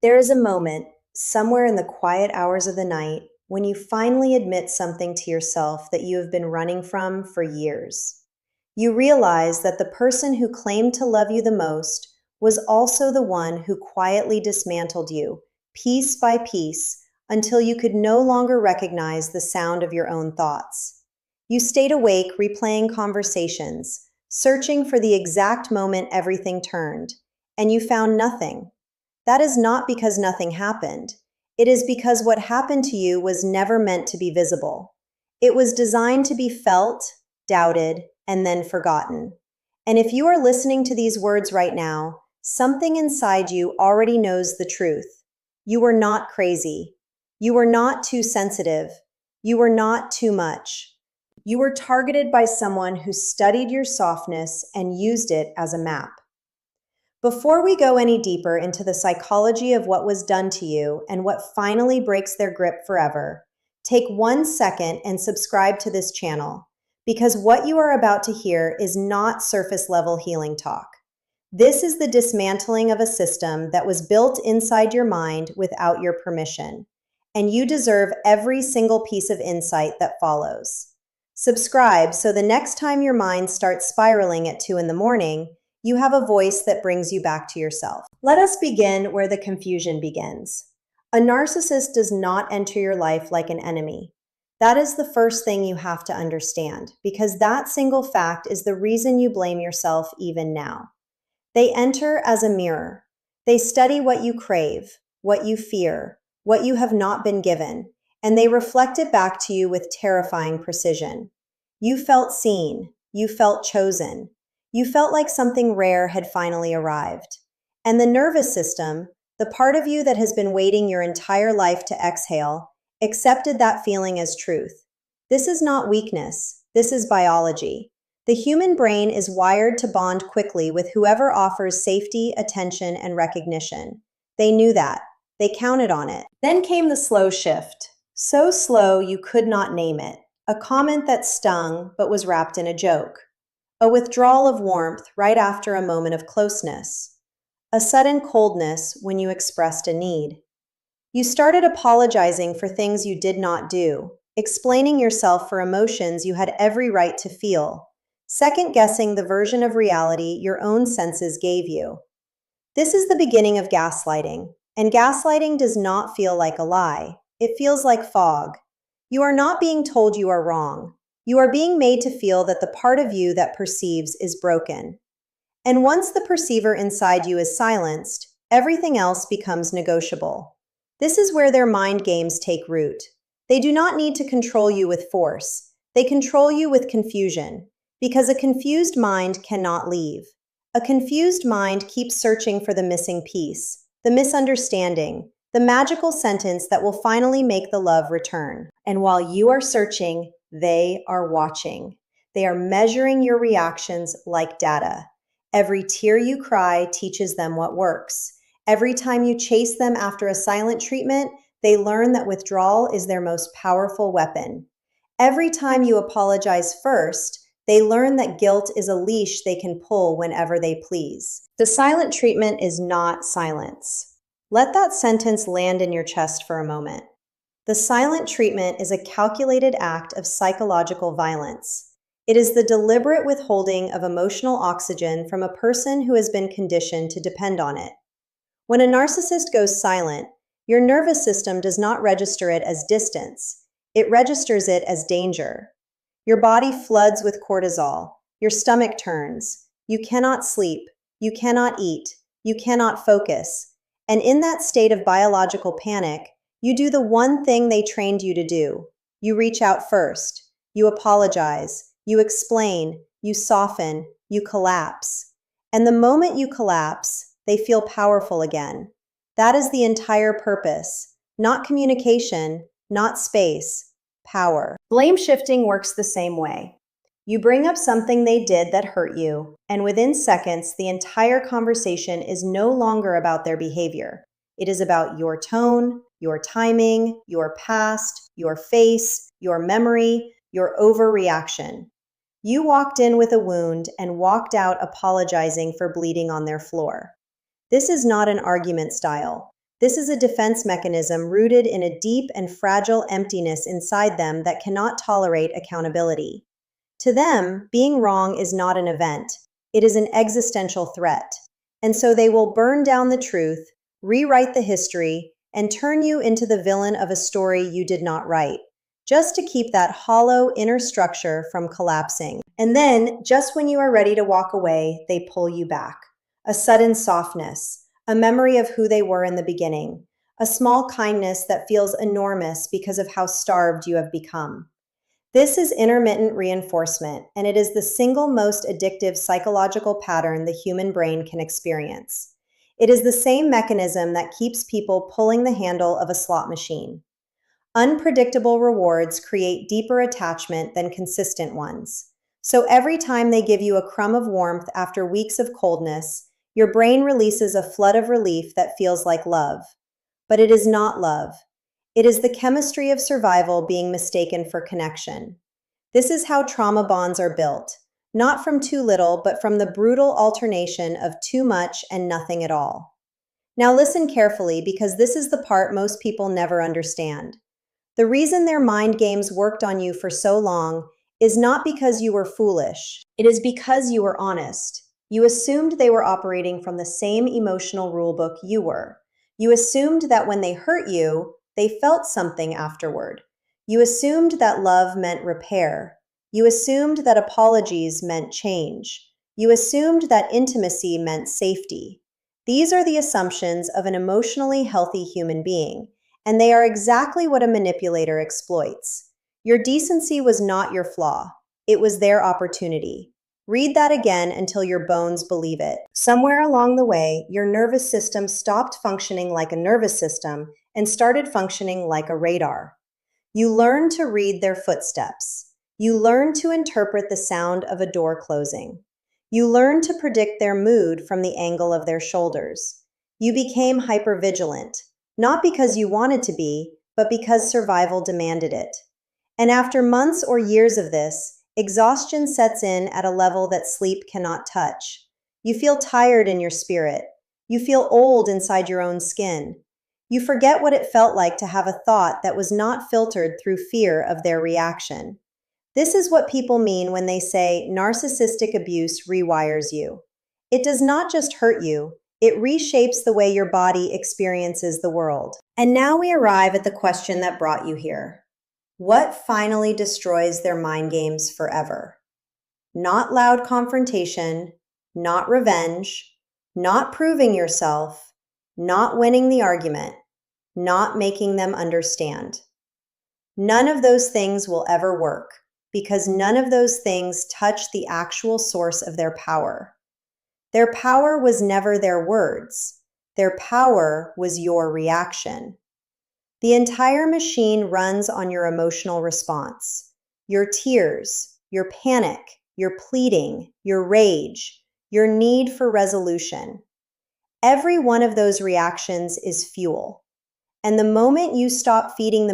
There is a moment, somewhere in the quiet hours of the night, when you finally admit something to yourself that you have been running from for years. You realize that the person who claimed to love you the most was also the one who quietly dismantled you, piece by piece, until you could no longer recognize the sound of your own thoughts. You stayed awake, replaying conversations, searching for the exact moment everything turned, and you found nothing. That is not because nothing happened. It is because what happened to you was never meant to be visible. It was designed to be felt, doubted, and then forgotten. And if you are listening to these words right now, something inside you already knows the truth. You were not crazy. You were not too sensitive. You were not too much. You were targeted by someone who studied your softness and used it as a map. Before we go any deeper into the psychology of what was done to you and what finally breaks their grip forever, take 1 second and subscribe to this channel, because what you are about to hear is not surface level healing talk. This is the dismantling of a system that was built inside your mind without your permission, and you deserve every single piece of insight that follows. Subscribe so the next time your mind starts spiraling at 2 in the morning, you have a voice that brings you back to yourself. Let us begin where the confusion begins. A narcissist does not enter your life like an enemy. That is the first thing you have to understand, because that single fact is the reason you blame yourself even now. They enter as a mirror. They study what you crave, what you fear, what you have not been given, and they reflect it back to you with terrifying precision. You felt seen. You felt chosen. You felt like something rare had finally arrived. And the nervous system, the part of you that has been waiting your entire life to exhale, accepted that feeling as truth. This is not weakness. This is biology. The human brain is wired to bond quickly with whoever offers safety, attention, and recognition. They knew that. They counted on it. Then came the slow shift. So slow you could not name it. A comment that stung but was wrapped in a joke. A withdrawal of warmth right after a moment of closeness. A sudden coldness when you expressed a need. You started apologizing for things you did not do, explaining yourself for emotions you had every right to feel, second-guessing the version of reality your own senses gave you. This is the beginning of gaslighting, and gaslighting does not feel like a lie. It feels like fog. You are not being told you are wrong. You are being made to feel that the part of you that perceives is broken. And once the perceiver inside you is silenced, everything else becomes negotiable. This is where their mind games take root. They do not need to control you with force. They control you with confusion, because a confused mind cannot leave. A confused mind keeps searching for the missing piece, the misunderstanding, the magical sentence that will finally make the love return. And while you are searching, they are watching. They are measuring your reactions like data. Every tear you cry teaches them what works. Every time you chase them after a silent treatment, they learn that withdrawal is their most powerful weapon. Every time you apologize first, they learn that guilt is a leash they can pull whenever they please. The silent treatment is not silence. Let that sentence land in your chest for a moment. The silent treatment is a calculated act of psychological violence. It is the deliberate withholding of emotional oxygen from a person who has been conditioned to depend on it. When a narcissist goes silent, your nervous system does not register it as distance. It registers it as danger. Your body floods with cortisol. Your stomach turns. You cannot sleep. You cannot eat. You cannot focus. And in that state of biological panic, you do the one thing they trained you to do. You reach out first. You apologize. You explain. You soften. You collapse. And the moment you collapse, they feel powerful again. That is the entire purpose. Not communication, not space, power. Blame shifting works the same way. You bring up something they did that hurt you, and within seconds, the entire conversation is no longer about their behavior. It is about your tone, your timing, your past, your face, your memory, your overreaction. You walked in with a wound and walked out apologizing for bleeding on their floor. This is not an argument style. This is a defense mechanism rooted in a deep and fragile emptiness inside them that cannot tolerate accountability. To them, being wrong is not an event, it is an existential threat. And so they will burn down the truth, rewrite the history, and turn you into the villain of a story you did not write, just to keep that hollow inner structure from collapsing. And then, just when you are ready to walk away, they pull you back. A sudden softness, a memory of who they were in the beginning, a small kindness that feels enormous because of how starved you have become. This is intermittent reinforcement, and it is the single most addictive psychological pattern the human brain can experience. It is the same mechanism that keeps people pulling the handle of a slot machine. Unpredictable rewards create deeper attachment than consistent ones. So every time they give you a crumb of warmth after weeks of coldness, your brain releases a flood of relief that feels like love. But it is not love. It is the chemistry of survival being mistaken for connection. This is how trauma bonds are built, not from too little, but from the brutal alternation of too much and nothing at all. Now listen carefully, because this is the part most people never understand. The reason their mind games worked on you for so long is not because you were foolish. It is because you were honest. You assumed they were operating from the same emotional rulebook you were. You assumed that when they hurt you, they felt something afterward. You assumed that love meant repair. You assumed that apologies meant change. You assumed that intimacy meant safety. These are the assumptions of an emotionally healthy human being, and they are exactly what a manipulator exploits. Your decency was not your flaw. It was their opportunity. Read that again until your bones believe it. Somewhere along the way, your nervous system stopped functioning like a nervous system and started functioning like a radar. You learned to read their footsteps. You learned to interpret the sound of a door closing. You learned to predict their mood from the angle of their shoulders. You became hypervigilant, not because you wanted to be, but because survival demanded it. And after months or years of this, exhaustion sets in at a level that sleep cannot touch. You feel tired in your spirit. You feel old inside your own skin. You forget what it felt like to have a thought that was not filtered through fear of their reaction. This is what people mean when they say narcissistic abuse rewires you. It does not just hurt you, it reshapes the way your body experiences the world. And now we arrive at the question that brought you here. What finally destroys their mind games forever? Not loud confrontation, not revenge, not proving yourself, not winning the argument, not making them understand. None of those things will ever work, because none of those things touch the actual source of their power. Their power was never their words. Their power was your reaction. The entire machine runs on your emotional response. Your tears, your panic, your pleading, your rage, your need for resolution. Every one of those reactions is fuel. And the moment you stop feeding the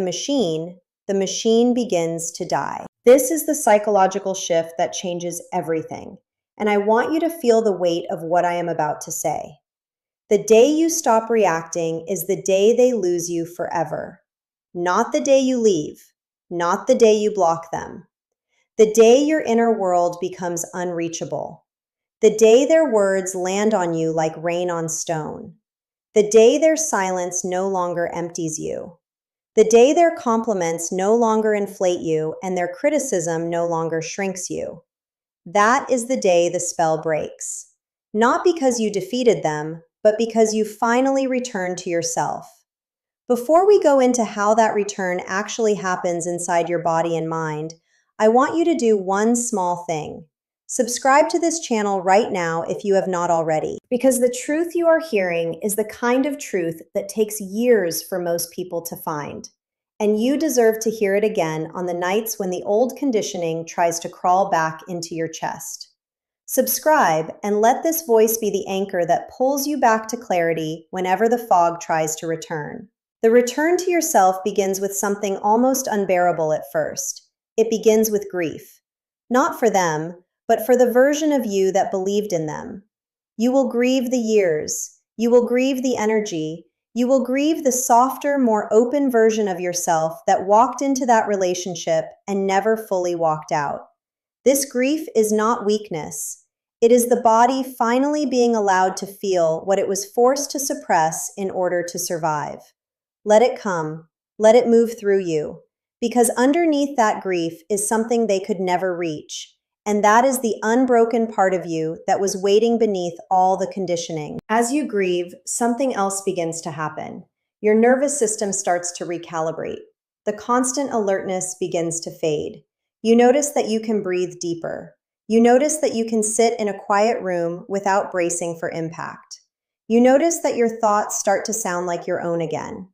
machine begins to die. This is the psychological shift that changes everything. And I want you to feel the weight of what I am about to say. The day you stop reacting is the day they lose you forever. Not the day you leave, not the day you block them. The day your inner world becomes unreachable. The day their words land on you like rain on stone. The day their silence no longer empties you. The day their compliments no longer inflate you and their criticism no longer shrinks you. That is the day the spell breaks. Not because you defeated them, but because you finally return to yourself. Before we go into how that return actually happens inside your body and mind, I want you to do one small thing. Subscribe to this channel right now if you have not already, because the truth you are hearing is the kind of truth that takes years for most people to find. And you deserve to hear it again on the nights when the old conditioning tries to crawl back into your chest. Subscribe and let this voice be the anchor that pulls you back to clarity whenever the fog tries to return. The return to yourself begins with something almost unbearable at first. It begins with grief. Not for them, but for the version of you that believed in them. You will grieve the years. You will grieve the energy. You will grieve the softer, more open version of yourself that walked into that relationship and never fully walked out. This grief is not weakness. It is the body finally being allowed to feel what it was forced to suppress in order to survive. Let it come. Let it move through you. Because underneath that grief is something they could never reach. And that is the unbroken part of you that was waiting beneath all the conditioning. As you grieve, something else begins to happen. Your nervous system starts to recalibrate. The constant alertness begins to fade. You notice that you can breathe deeper. You notice that you can sit in a quiet room without bracing for impact. You notice that your thoughts start to sound like your own again.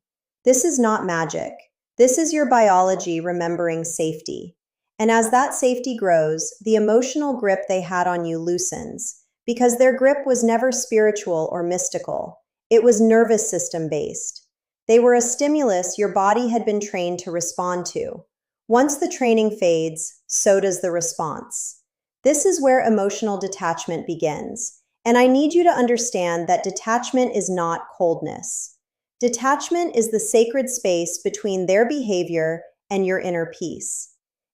This is not magic. This is your biology remembering safety. And as that safety grows, the emotional grip they had on you loosens, because their grip was never spiritual or mystical. It was nervous system based. They were a stimulus your body had been trained to respond to. Once the training fades, so does the response. This is where emotional detachment begins. And I need you to understand that detachment is not coldness. Detachment is the sacred space between their behavior and your inner peace.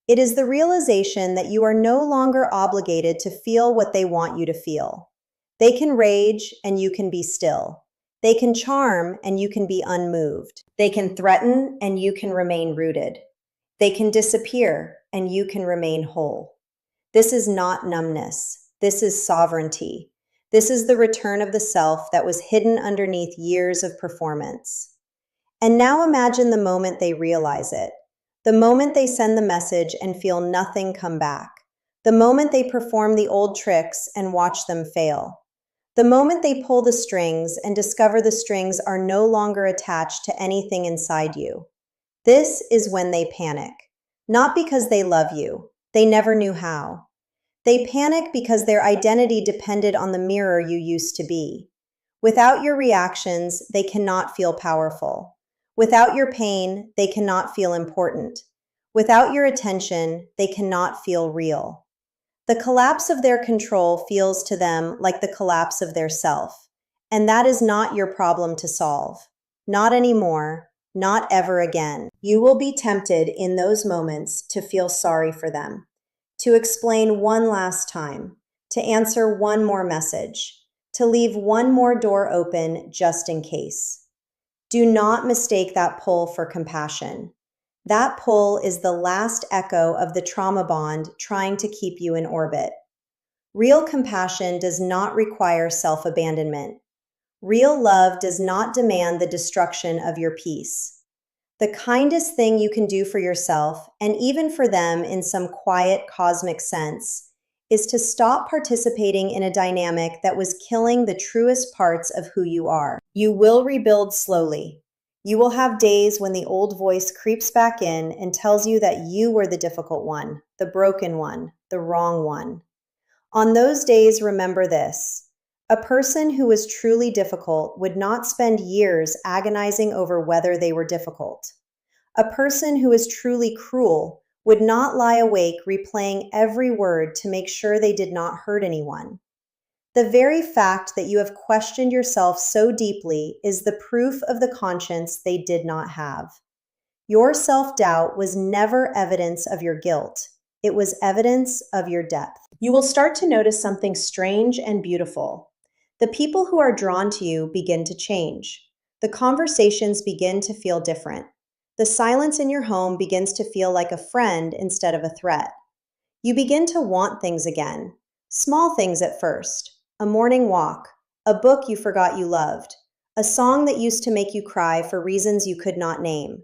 It is the realization that you are no longer obligated to feel what they want you to feel. They can rage and you can be still. They can charm and you can be unmoved. They can threaten and you can remain rooted. They can disappear and you can remain whole. This is not numbness. This is sovereignty. This is the return of the self that was hidden underneath years of performance. And now imagine the moment they realize it. The moment they send the message and feel nothing come back. The moment they perform the old tricks and watch them fail. The moment they pull the strings and discover the strings are no longer attached to anything inside you. This is when they panic. Not because they love you. They never knew how. They panic because their identity depended on the mirror you used to be. Without your reactions, they cannot feel powerful. Without your pain, they cannot feel important. Without your attention, they cannot feel real. The collapse of their control feels to them like the collapse of their self. And that is not your problem to solve. Not anymore. Not ever again. You will be tempted in those moments to feel sorry for them, to explain one last time, to answer one more message, to leave one more door open just in case. Do not mistake that pull for compassion. That pull is the last echo of the trauma bond trying to keep you in orbit. Real compassion does not require self-abandonment. Real love does not demand the destruction of your peace. The kindest thing you can do for yourself, and even for them in some quiet cosmic sense, is to stop participating in a dynamic that was killing the truest parts of who you are. You will rebuild slowly. You will have days when the old voice creeps back in and tells you that you were the difficult one, the broken one, the wrong one. On those days, remember this. A person who is truly difficult would not spend years agonizing over whether they were difficult. A person who is truly cruel would not lie awake replaying every word to make sure they did not hurt anyone. The very fact that you have questioned yourself so deeply is the proof of the conscience they did not have. Your self-doubt was never evidence of your guilt. It was evidence of your depth. You will start to notice something strange and beautiful. The people who are drawn to you begin to change. The conversations begin to feel different. The silence in your home begins to feel like a friend instead of a threat. You begin to want things again. Small things at first. A morning walk. A book you forgot you loved. A song that used to make you cry for reasons you could not name.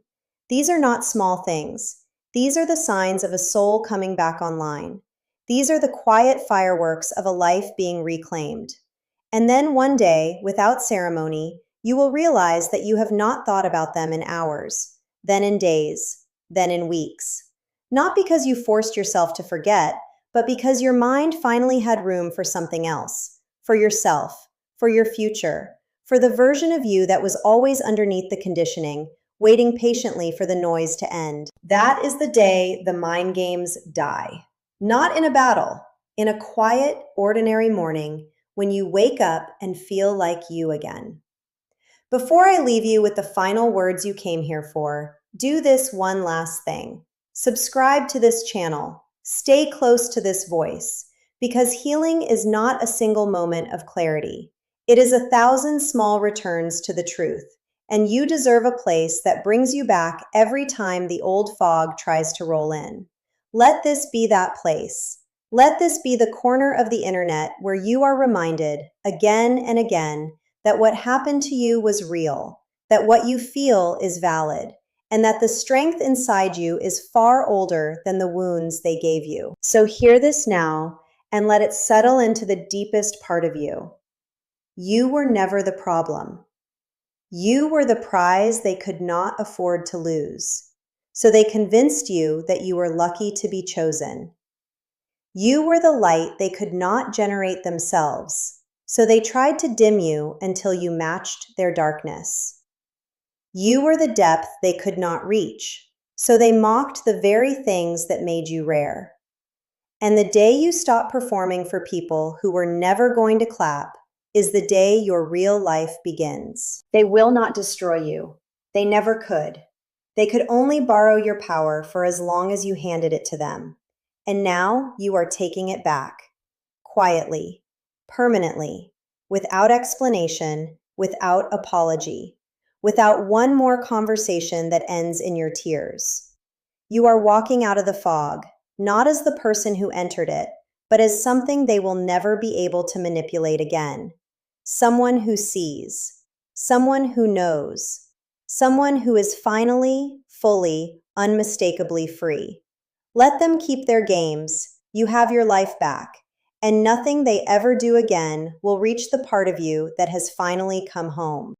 These are not small things. These are the signs of a soul coming back online. These are the quiet fireworks of a life being reclaimed. And then one day, without ceremony, you will realize that you have not thought about them in hours, then in days, then in weeks. Not because you forced yourself to forget, but because your mind finally had room for something else, for yourself, for your future, for the version of you that was always underneath the conditioning, waiting patiently for the noise to end. That is the day the mind games die. Not in a battle, in a quiet, ordinary morning when you wake up and feel like you again. Before I leave you with the final words you came here for, do this one last thing. Subscribe to this channel. Stay close to this voice, because healing is not a single moment of clarity. It is 1,000 small returns to the truth, and you deserve a place that brings you back every time the old fog tries to roll in. Let this be that place. Let this be the corner of the internet where you are reminded, again and again, that what happened to you was real, that what you feel is valid, and that the strength inside you is far older than the wounds they gave you. So hear this now and let it settle into the deepest part of you. You were never the problem. You were the prize they could not afford to lose. So they convinced you that you were lucky to be chosen. You were the light they could not generate themselves. So they tried to dim you until you matched their darkness. You were the depth they could not reach. So they mocked the very things that made you rare. And the day you stop performing for people who were never going to clap is the day your real life begins. They will not destroy you. They never could. They could only borrow your power for as long as you handed it to them. And now you are taking it back. Quietly, permanently, without explanation, without apology, without one more conversation that ends in your tears. You are walking out of the fog, not as the person who entered it, but as something they will never be able to manipulate again. Someone who sees, someone who knows, someone who is finally, fully, unmistakably free. Let them keep their games. You have your life back, and nothing they ever do again will reach the part of you that has finally come home.